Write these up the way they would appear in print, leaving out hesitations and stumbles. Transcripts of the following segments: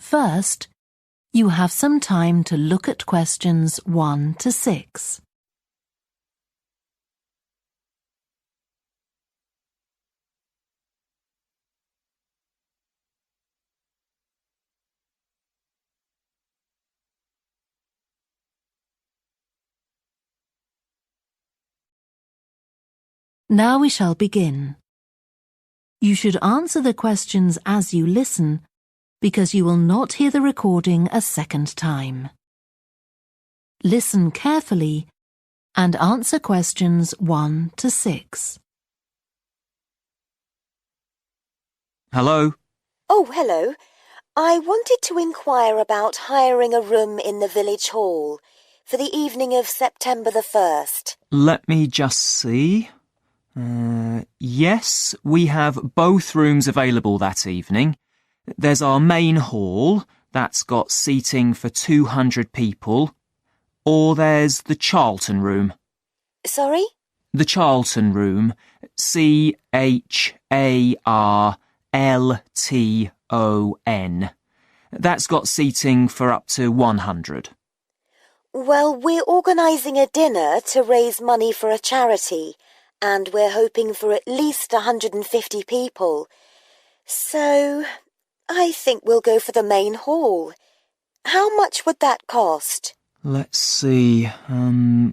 First, you have some time to look at questions 1 to 6. Now we shall begin. You should answer the questions as you listen, because you will not hear the recording a second time. Listen carefully and answer questions 1 to 6. Hello? Oh, hello. I wanted to inquire about hiring a room in the village hall for the evening of September the 1st. Let me just see. Yes, we have both rooms available that evening. There's our main hall, that's got seating for 200 people. Or there's the Charlton room. Sorry? The Charlton room. CHARLTON. That's got seating for up to 100. Well, we're organising a dinner to raise money for a charity, and we're hoping for at least 150 people. So, I think we'll go for the main hall. How much would that cost? Let's see.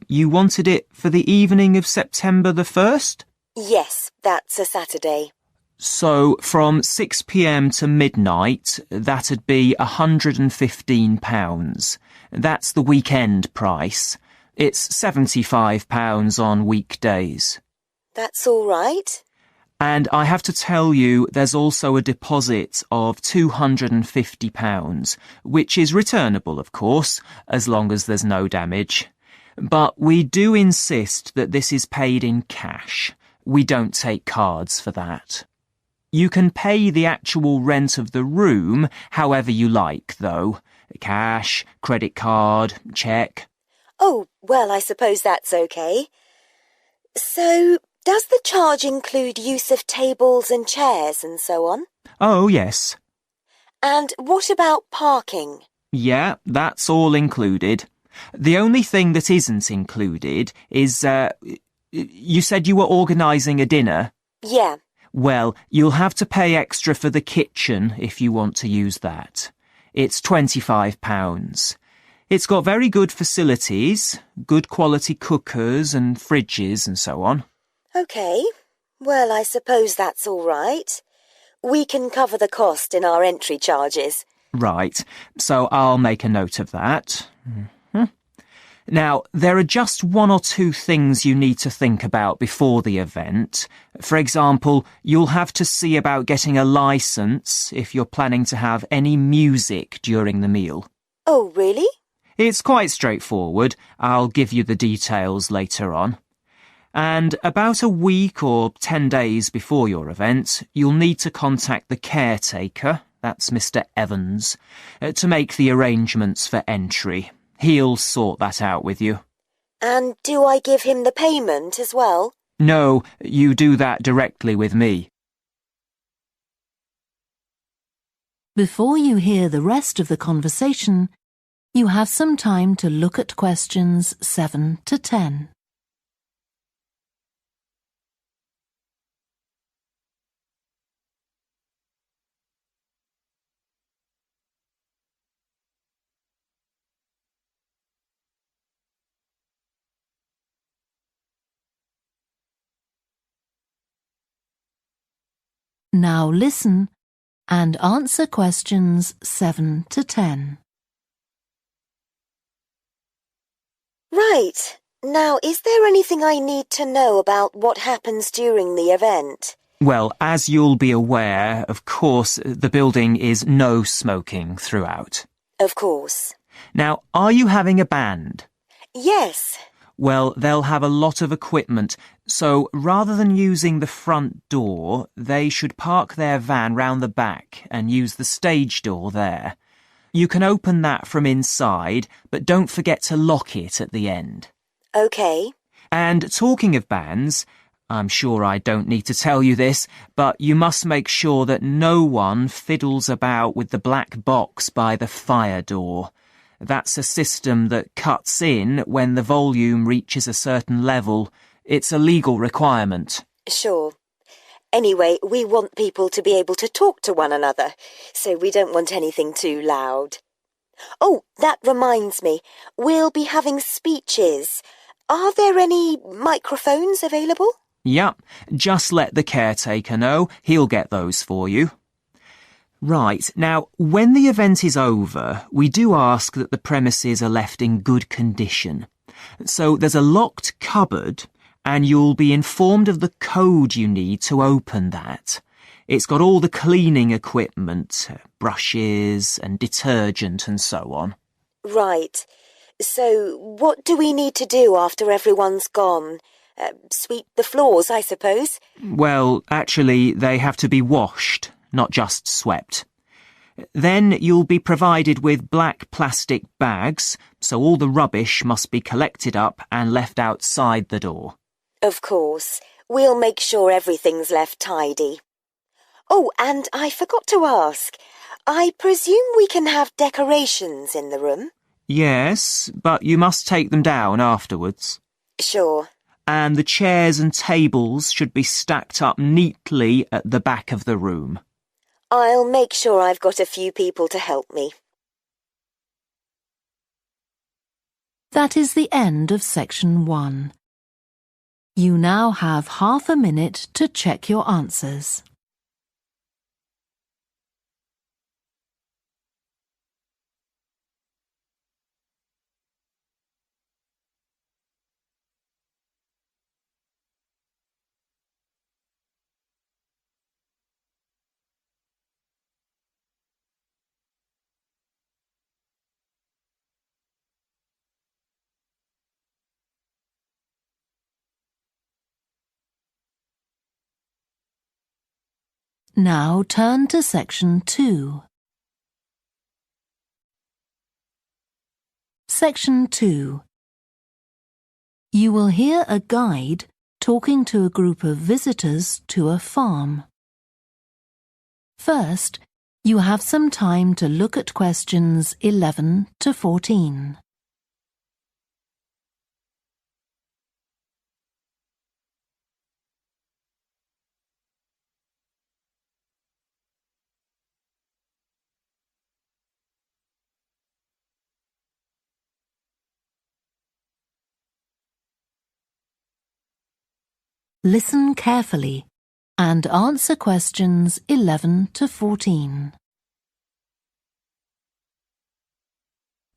You wanted it for the evening of September the 1st? Yes, that's a Saturday. So, from 6 p.m. to midnight, that'd be £115. That's the weekend price. It's £75 on weekdays. That's all right. And I have to tell you, there's also a deposit of £250, which is returnable, of course, as long as there's no damage. But we do insist that this is paid in cash. We don't take cards for that. You can pay the actual rent of the room however you like, though. Cash, credit card, cheque. Oh, well, I suppose that's okay. So, does the charge include use of tables and chairs and so on? Oh, yes. And what about parking? Yeah, that's all included. The only thing that isn't included is, you said you were organising a dinner? Yeah. Well, you'll have to pay extra for the kitchen if you want to use that. It's £25. It's got very good facilities, good quality cookers and fridges and so on. OK. Well, I suppose that's all right. We can cover the cost in our entry charges. Right, so I'll make a note of that. Now, there are just 1 or 2 things you need to think about before the event. For example, you'll have to see about getting a licence if you're planning to have any music during the meal. Oh, really? It's quite straightforward. I'll give you the details later on. And about a week or 10 days before your event, you'll need to contact the caretaker, that's Mr. Evans, to make the arrangements for entry. He'll sort that out with you. And do I give him the payment as well? No, you do that directly with me. Before you hear the rest of the conversation, you have some time to look at questions 7 to 10. Now listen and answer questions 7 to 10. Right. Now, is there anything I need to know about what happens during the event? Well, as you'll be aware, of course, the building is no smoking throughout. Of course. Now, are you having a band? Yes. Well, they'll have a lot of equipment, so rather than using the front door, they should park their van round the back and use the stage door there. You can open that from inside, but don't forget to lock it at the end. OK. And talking of bands, I'm sure I don't need to tell you this, but you must make sure that no one fiddles about with the black box by the fire door. That's a system that cuts in when the volume reaches a certain level. It's a legal requirement. Sure. Anyway, we want people to be able to talk to one another, so we don't want anything too loud. Oh, that reminds me. We'll be having speeches. Are there any microphones available? Yep, just let the caretaker know. He'll get those for you. Right, now, when the event is over, we do ask that the premises are left in good condition. So there's a locked cupboard, and you'll be informed of the code you need to open that. It's got all the cleaning equipment, brushes and detergent and so on. Right. So what do we need to do after everyone's gone? Sweep the floors, I suppose? Well, actually, they have to be washed, not just swept. Then you'll be provided with black plastic bags, so all the rubbish must be collected up and left outside the door. Of course. We'll make sure everything's left tidy. Oh, and I forgot to ask. I presume we can have decorations in the room? Yes, but you must take them down afterwards. Sure. And the chairs and tables should be stacked up neatly at the back of the room. I'll make sure I've got a few people to help me. That is the end of section 1. You now have half a minute to check your answers. Now turn to section 2. Section 2. You will hear a guide talking to a group of visitors to a farm. First, you have some time to look at questions 11 to 14. Listen carefully and answer questions 11 to 14.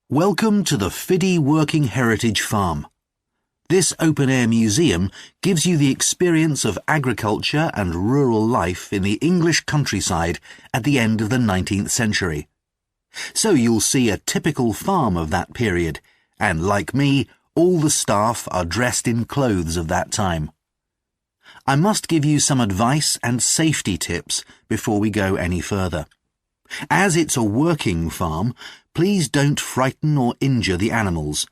Welcome to the Fiddy Working Heritage Farm. This open-air museum gives you the experience of agriculture and rural life in the English countryside at the end of the 19th century. So you'll see a typical farm of that period, and like me, all the staff are dressed in clothes of that time. I must give you some advice and safety tips before we go any further. As it's a working farm, please don't frighten or injure the animals.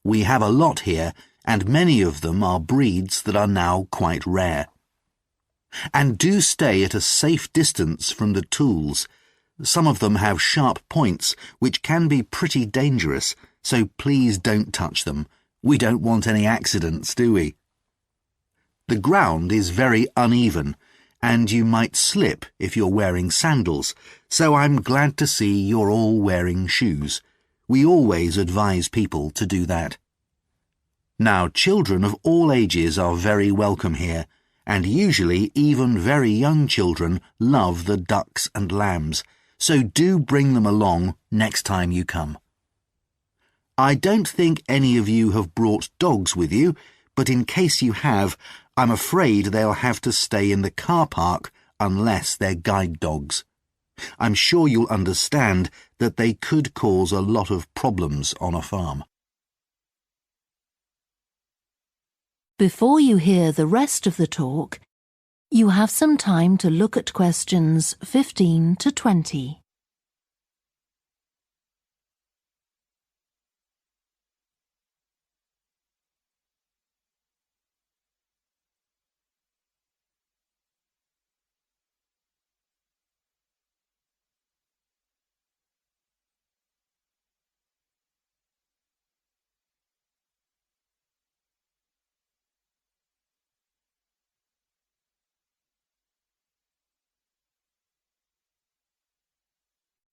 We have a lot here, and many of them are breeds that are now quite rare. And do stay at a safe distance from the tools. Some of them have sharp points, which can be pretty dangerous, so please don't touch them. We don't want any accidents, do we? The ground is very uneven, and you might slip if you're wearing sandals, so I'm glad to see you're all wearing shoes. We always advise people to do that. Now, children of all ages are very welcome here, and usually even very young children love the ducks and lambs, so do bring them along next time you come. I don't think any of you have brought dogs with you, but in case you have, I'm afraid they'll have to stay in the car park unless they're guide dogs. I'm sure you'll understand that they could cause a lot of problems on a farm. Before you hear the rest of the talk, you have some time to look at questions 15 to 20.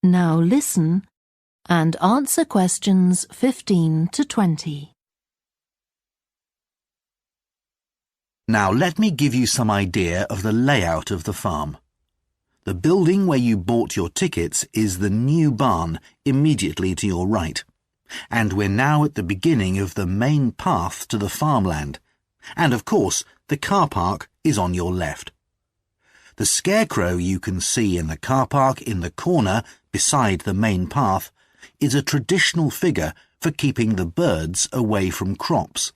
Now listen and answer questions 15 to 20. Now let me give you some idea of the layout of the farm. The building where you bought your tickets is the new barn immediately to your right, and we're now at the beginning of the main path to the farmland, and of course the car park is on your left. The scarecrow you can see in the car park in the corner beside the main path is a traditional figure for keeping the birds away from crops.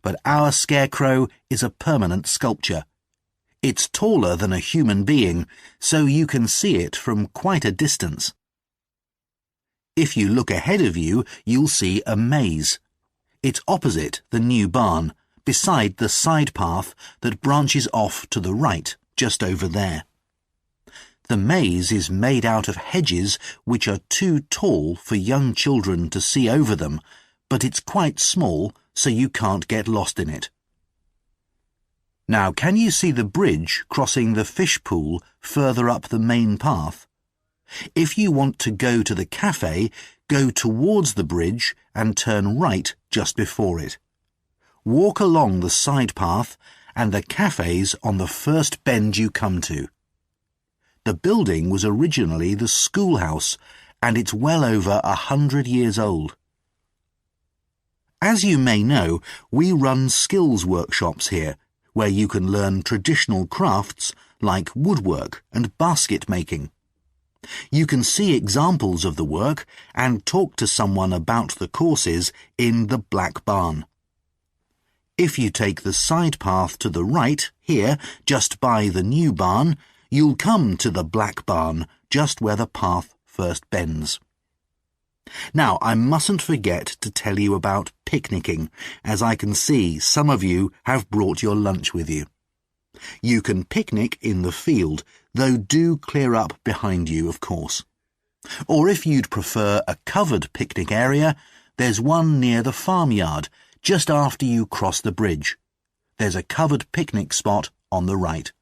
But our scarecrow is a permanent sculpture. It's taller than a human being, so you can see it from quite a distance. If you look ahead of you, you'll see a maze. It's opposite the new barn, beside the side path that branches off to the right, just over there. The maze is made out of hedges which are too tall for young children to see over them, but it's quite small, so you can't get lost in it. Now, can you see the bridge crossing the fish pool further up the main path? If you want to go to the cafe, go towards the bridge and turn right just before it. Walk along the side path and the cafe's on the first bend you come to. The building was originally the schoolhouse, and it's well over 100 years old. As you may know, we run skills workshops here, where you can learn traditional crafts like woodwork and basket making. You can see examples of the work and talk to someone about the courses in the Black Barn. If you take the side path to the right, here, just by the new barn, you'll come to the Black Barn, just where the path first bends. Now, I mustn't forget to tell you about picnicking, as I can see some of you have brought your lunch with you. You can picnic in the field, though do clear up behind you, of course. Or if you'd prefer a covered picnic area, there's one near the farmyard, just after you cross the bridge. There's a covered picnic spot on the right.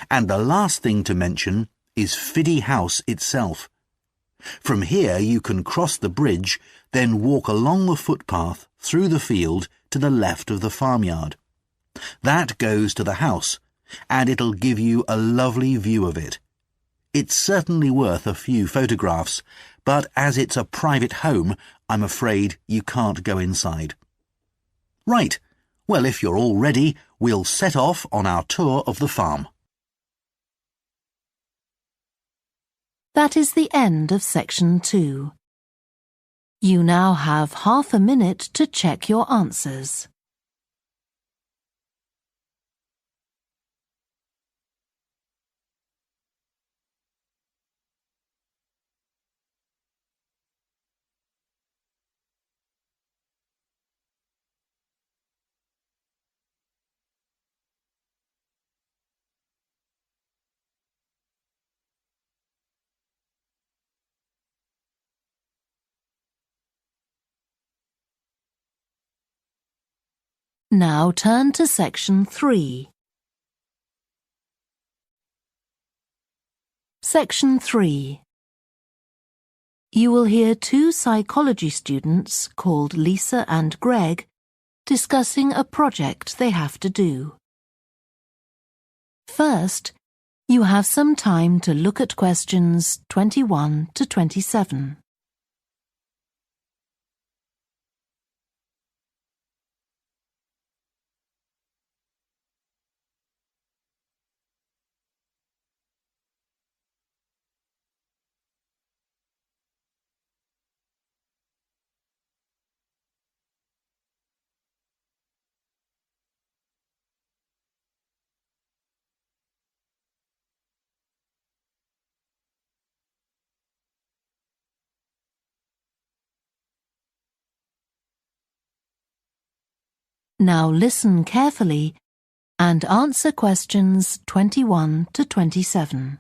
And the last thing to mention is Fiddy House itself. From here you can cross the bridge, then walk along the footpath through the field to the left of the farmyard. That goes to the house, and it'll give you a lovely view of it. It's certainly worth a few photographs, but as it's a private home, I'm afraid you can't go inside. Right, well, if you're all ready, we'll set off on our tour of the farm. That is the end of section 2. You now have half a minute to check your answers. Now turn to section 3. Section 3. You will hear two psychology students called Lisa and Greg discussing a project they have to do. First, you have some time to look at questions 21 to 27. Now listen carefully and answer questions 21 to 27.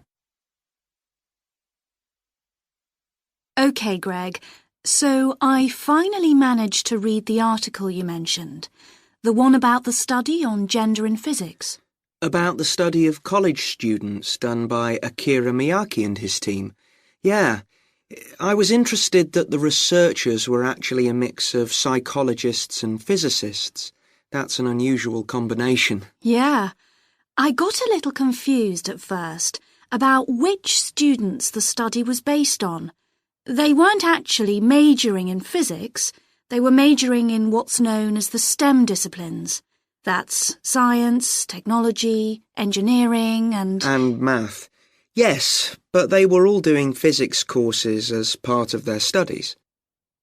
OK, Greg, so I finally managed to read the article you mentioned, the one about the study on gender in physics. About the study of college students done by Akira Miyake and his team. Yeah, I was interested that the researchers were actually a mix of psychologists and physicists. That's an unusual combination. Yeah, I got a little confused at first about which students the study was based on. They weren't actually majoring in physics, they were majoring in what's known as the STEM disciplines. That's science, technology, engineering and math. Yes, but they were all doing physics courses as part of their studies.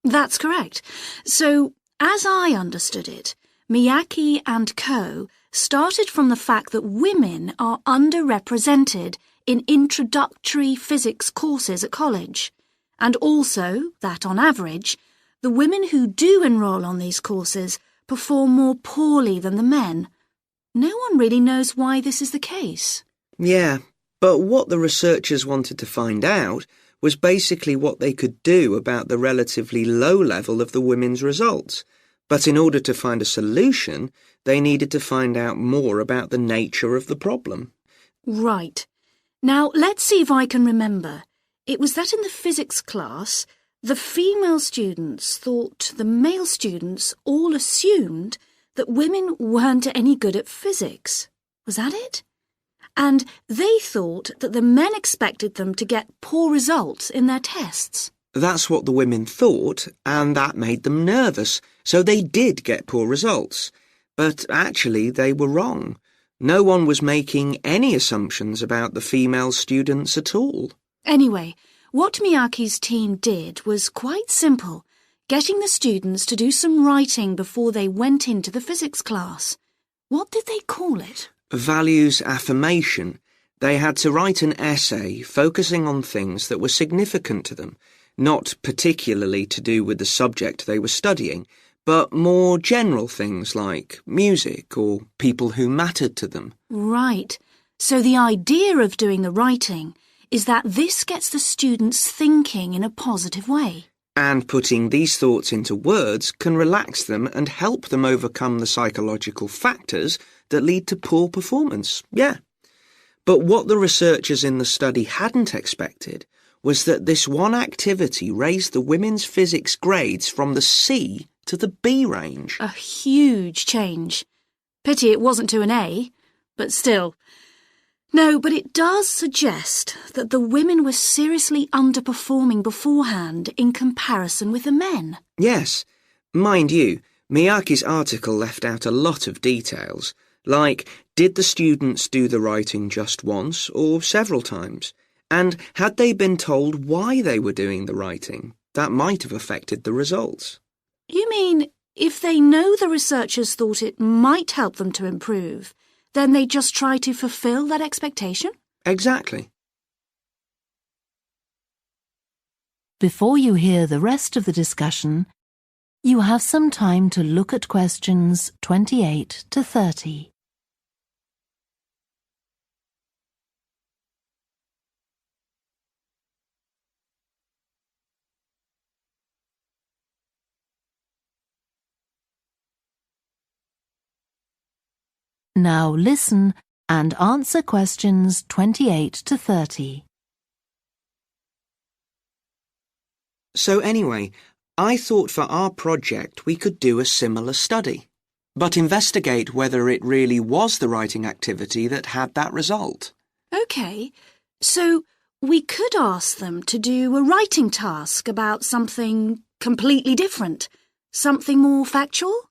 That's correct. So, as I understood it, Miyake and co. started from the fact that women are underrepresented in introductory physics courses at college, and also that, on average, the women who do enroll on these courses perform more poorly than the men. No one really knows why this is the case. Yeah, but what the researchers wanted to find out was basically what they could do about the relatively low level of the women's results. But in order to find a solution, they needed to find out more about the nature of the problem. Right. Now, let's see if I can remember. It was that in the physics class, the female students thought the male students all assumed that women weren't any good at physics. Was that it? And they thought that the men expected them to get poor results in their tests. That's what the women thought, and that made them nervous, so they did get poor results. But actually, they were wrong. No one was making any assumptions about the female students at all. Anyway, what Miyake's team did was quite simple, getting the students to do some writing before they went into the physics class. What did they call it? Values affirmation. They had to write an essay focusing on things that were significant to them, not particularly to do with the subject they were studying, but more general things like music or people who mattered to them. Right. So the idea of doing the writing is that this gets the students thinking in a positive way. And putting these thoughts into words can relax them and help them overcome the psychological factors that lead to poor performance. Yeah. But what the researchers in the study hadn't expected was that this one activity raised the women's physics grades from the C to the B range. A huge change. Pity it wasn't to an A, but still. No, but it does suggest that the women were seriously underperforming beforehand in comparison with the men. Yes. Mind you, Miyake's article left out a lot of details, like did the students do the writing just once or several times? And had they been told why they were doing the writing? That might have affected the results. You mean if they know the researchers thought it might help them to improve, then they just try to fulfill that expectation? Exactly. Before you hear the rest of the discussion, you have some time to look at questions 28 to 30. Now listen and answer questions 28 to 30. So anyway, I thought for our project we could do a similar study, but investigate whether it really was the writing activity that had that result. OK, so we could ask them to do a writing task about something completely different, something more factual,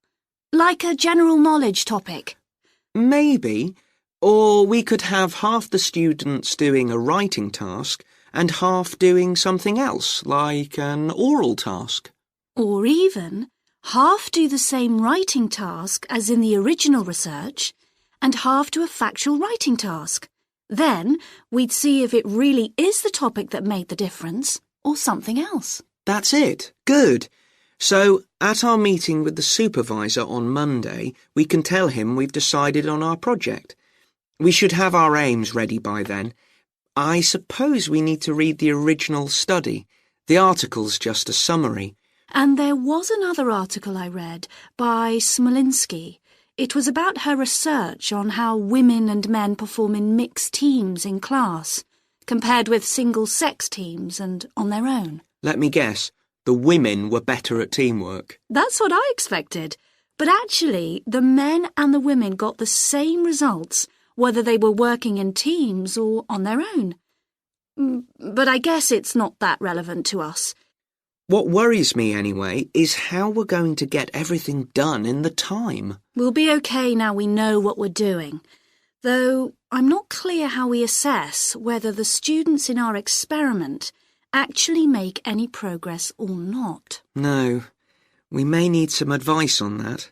like a general knowledge topic. Maybe. Or we could have half the students doing a writing task and half doing something else, like an oral task. Or even half do the same writing task as in the original research and half do a factual writing task. Then we'd see if it really is the topic that made the difference or something else. That's it. Good. So, at our meeting with the supervisor on Monday, we can tell him we've decided on our project. We should have our aims ready by then. I suppose we need to read the original study. The article's just a summary. And there was another article I read by Smolinski. It was about her research on how women and men perform in mixed teams in class. compared with single-sex teams and on their own. Let me guess, the women were better at teamwork. That's what I expected. But actually, the men and the women got the same results, whether they were working in teams or on their own. But I guess it's not that relevant to us. What worries me, anyway, is how we're going to get everything done in the time. We'll be okay now we know what we're doing. Though I'm not clear how we assess whether the students in our experiment actually make any progress or not. No, we may need some advice on that.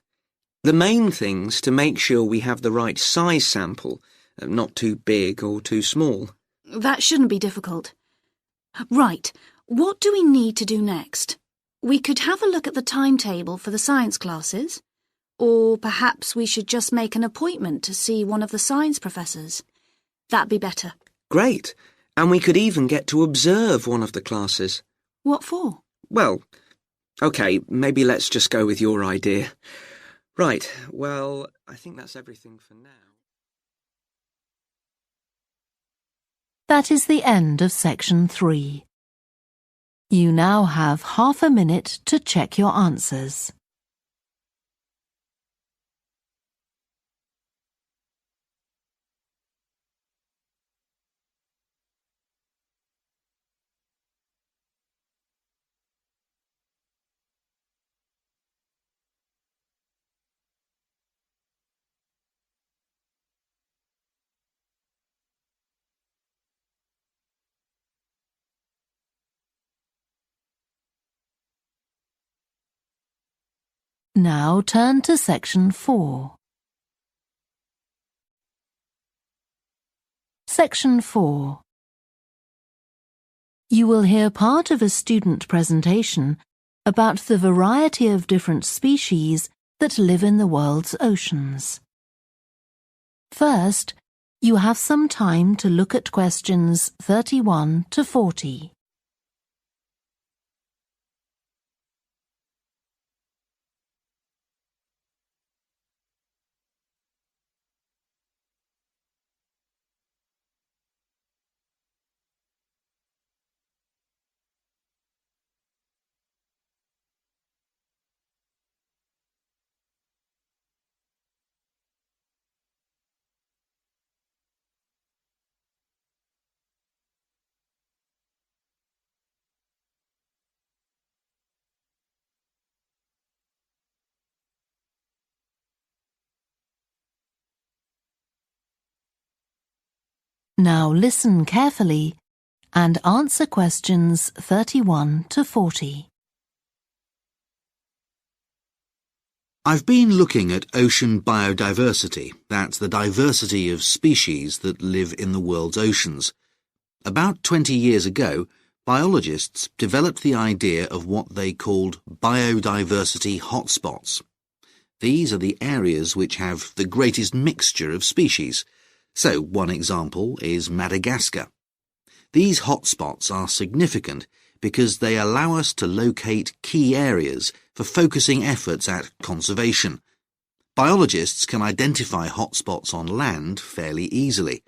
The main thing's to make sure we have the right size sample, not too big or too small. That shouldn't be difficult. Right, what do we need to do next? We could have a look at the timetable for the science classes. Or perhaps we should just make an appointment to see one of the science professors. That'd be better. Great. And we could even get to observe one of the classes. What for? Well, OK, maybe let's just go with your idea. Right, well, I think that's everything for now. That is the end of section 3. You now have half a minute to check your answers. Now turn to section 4. Section 4. You will hear part of a student presentation about the variety of different species that live in the world's oceans. First, you have some time to look at questions 31 to 40. Now listen carefully and answer questions 31 to 40. I've been looking at ocean biodiversity. That's the diversity of species that live in the world's oceans. About 20 years ago, biologists developed the idea of what they called biodiversity hotspots. These are the areas which have the greatest mixture of species. So one example is Madagascar. These hotspots are significant because they allow us to locate key areas for focusing efforts at conservation. Biologists can identify hotspots on land fairly easily,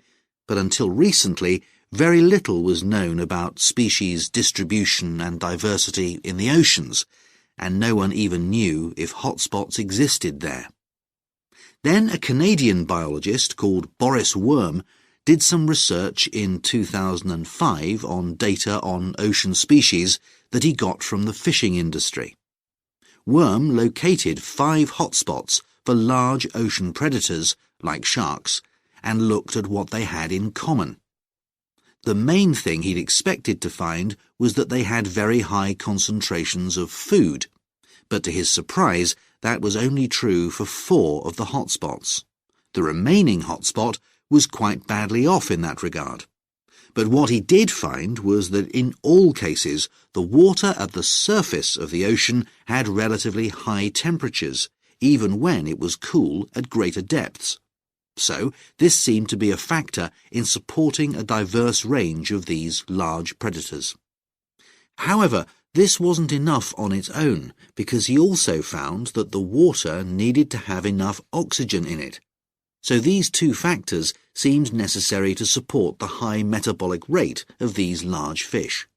but until recently, very little was known about species distribution and diversity in the oceans, and no one even knew if hotspots existed there. Then a Canadian biologist called Boris Worm did some research in 2005 on data on ocean species that he got from the fishing industry. Worm located 5 hotspots for large ocean predators, like sharks, and looked at what they had in common. The main thing he'd expected to find was that they had very high concentrations of food, but to his surprise, that was only true for 4 of the hotspots. The remaining hotspot was quite badly off in that regard. But what he did find was that in all cases, the water at the surface of the ocean had relatively high temperatures, even when it was cool at greater depths. So this seemed to be a factor in supporting a diverse range of these large predators. However, this wasn't enough on its own, because he also found that the water needed to have enough oxygen in it. So these two factors seemed necessary to support the high metabolic rate of these large fish.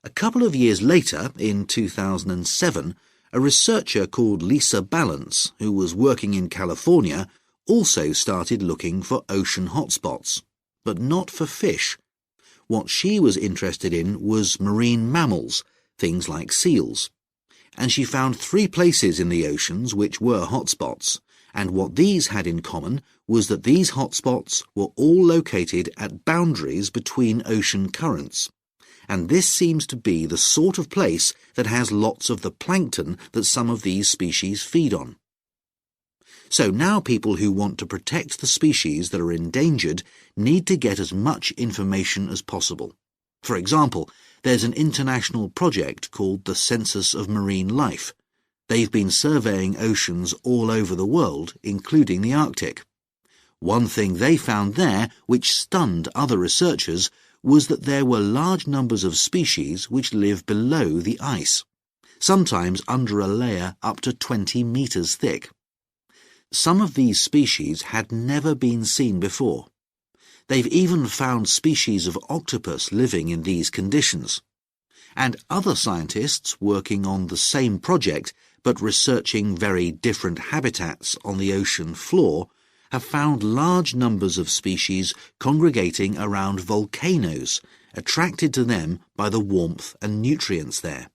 A couple of years later, in 2007, a researcher called Lisa Balance, who was working in California, also started looking for ocean hotspots, but not for fish. What she was interested in was marine mammals, things like seals. And she found 3 places in the oceans which were hotspots, and what these had in common was that these hotspots were all located at boundaries between ocean currents. And this seems to be the sort of place that has lots of the plankton that some of these species feed on. So now people who want to protect the species that are endangered need to get as much information as possible. For example, there's an international project called the Census of Marine Life. They've been surveying oceans all over the world, including the Arctic. One thing they found there, which stunned other researchers, was that there were large numbers of species which live below the ice, sometimes under a layer up to 20 meters thick. Some of these species had never been seen before. They've even found species of octopus living in these conditions. And other scientists working on the same project but researching very different habitats on the ocean floor have found large numbers of species congregating around volcanoes, attracted to them by the warmth and nutrients there.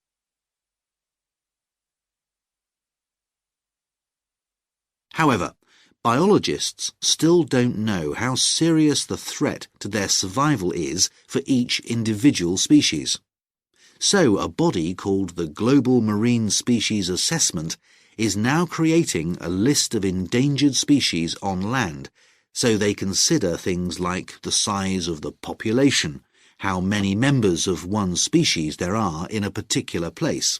However, biologists still don't know how serious the threat to their survival is for each individual species. So a body called the Global Marine Species Assessment is now creating a list of endangered species on land, so they consider things like the size of the population, how many members of one species there are in a particular place,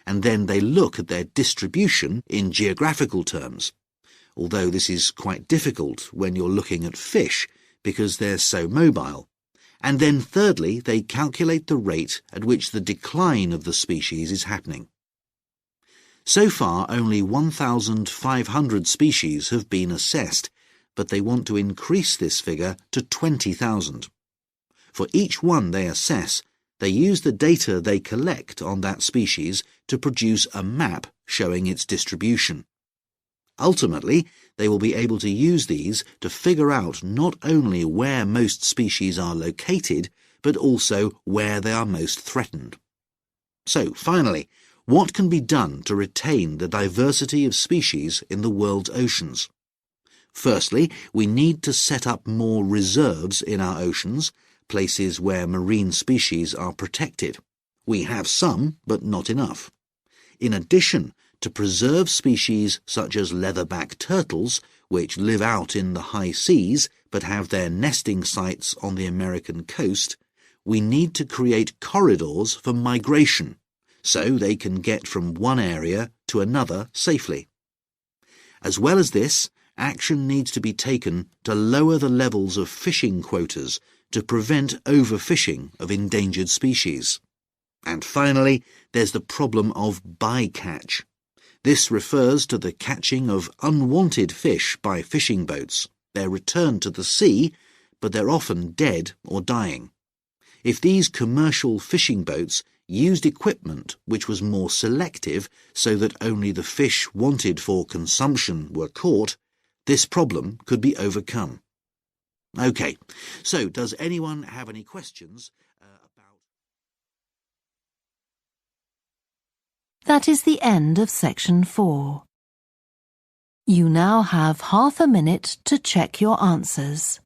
and then they look at their distribution in geographical terms, although this is quite difficult when you're looking at fish because they're so mobile. And then thirdly, they calculate the rate at which the decline of the species is happening. So far, only 1,500 species have been assessed, but they want to increase this figure to 20,000. For each one they assess, they use the data they collect on that species to produce a map showing its distribution. Ultimately, they will be able to use these to figure out not only where most species are located, but also where they are most threatened. So, finally, what can be done to retain the diversity of species in the world's oceans? Firstly, we need to set up more reserves in our oceans, places where marine species are protected. We have some, but not enough. In addition, to preserve species such as leatherback turtles, which live out in the high seas but have their nesting sites on the American coast, we need to create corridors for migration, so they can get from one area to another safely. As well as this, action needs to be taken to lower the levels of fishing quotas to prevent overfishing of endangered species. And finally, there's the problem of bycatch. This refers to the catching of unwanted fish by fishing boats. They're returned to the sea, but they're often dead or dying. If these commercial fishing boats used equipment which was more selective so that only the fish wanted for consumption were caught, this problem could be overcome. OK, so does anyone have any questions about... That is the end of section 4. You now have half a minute to check your answers.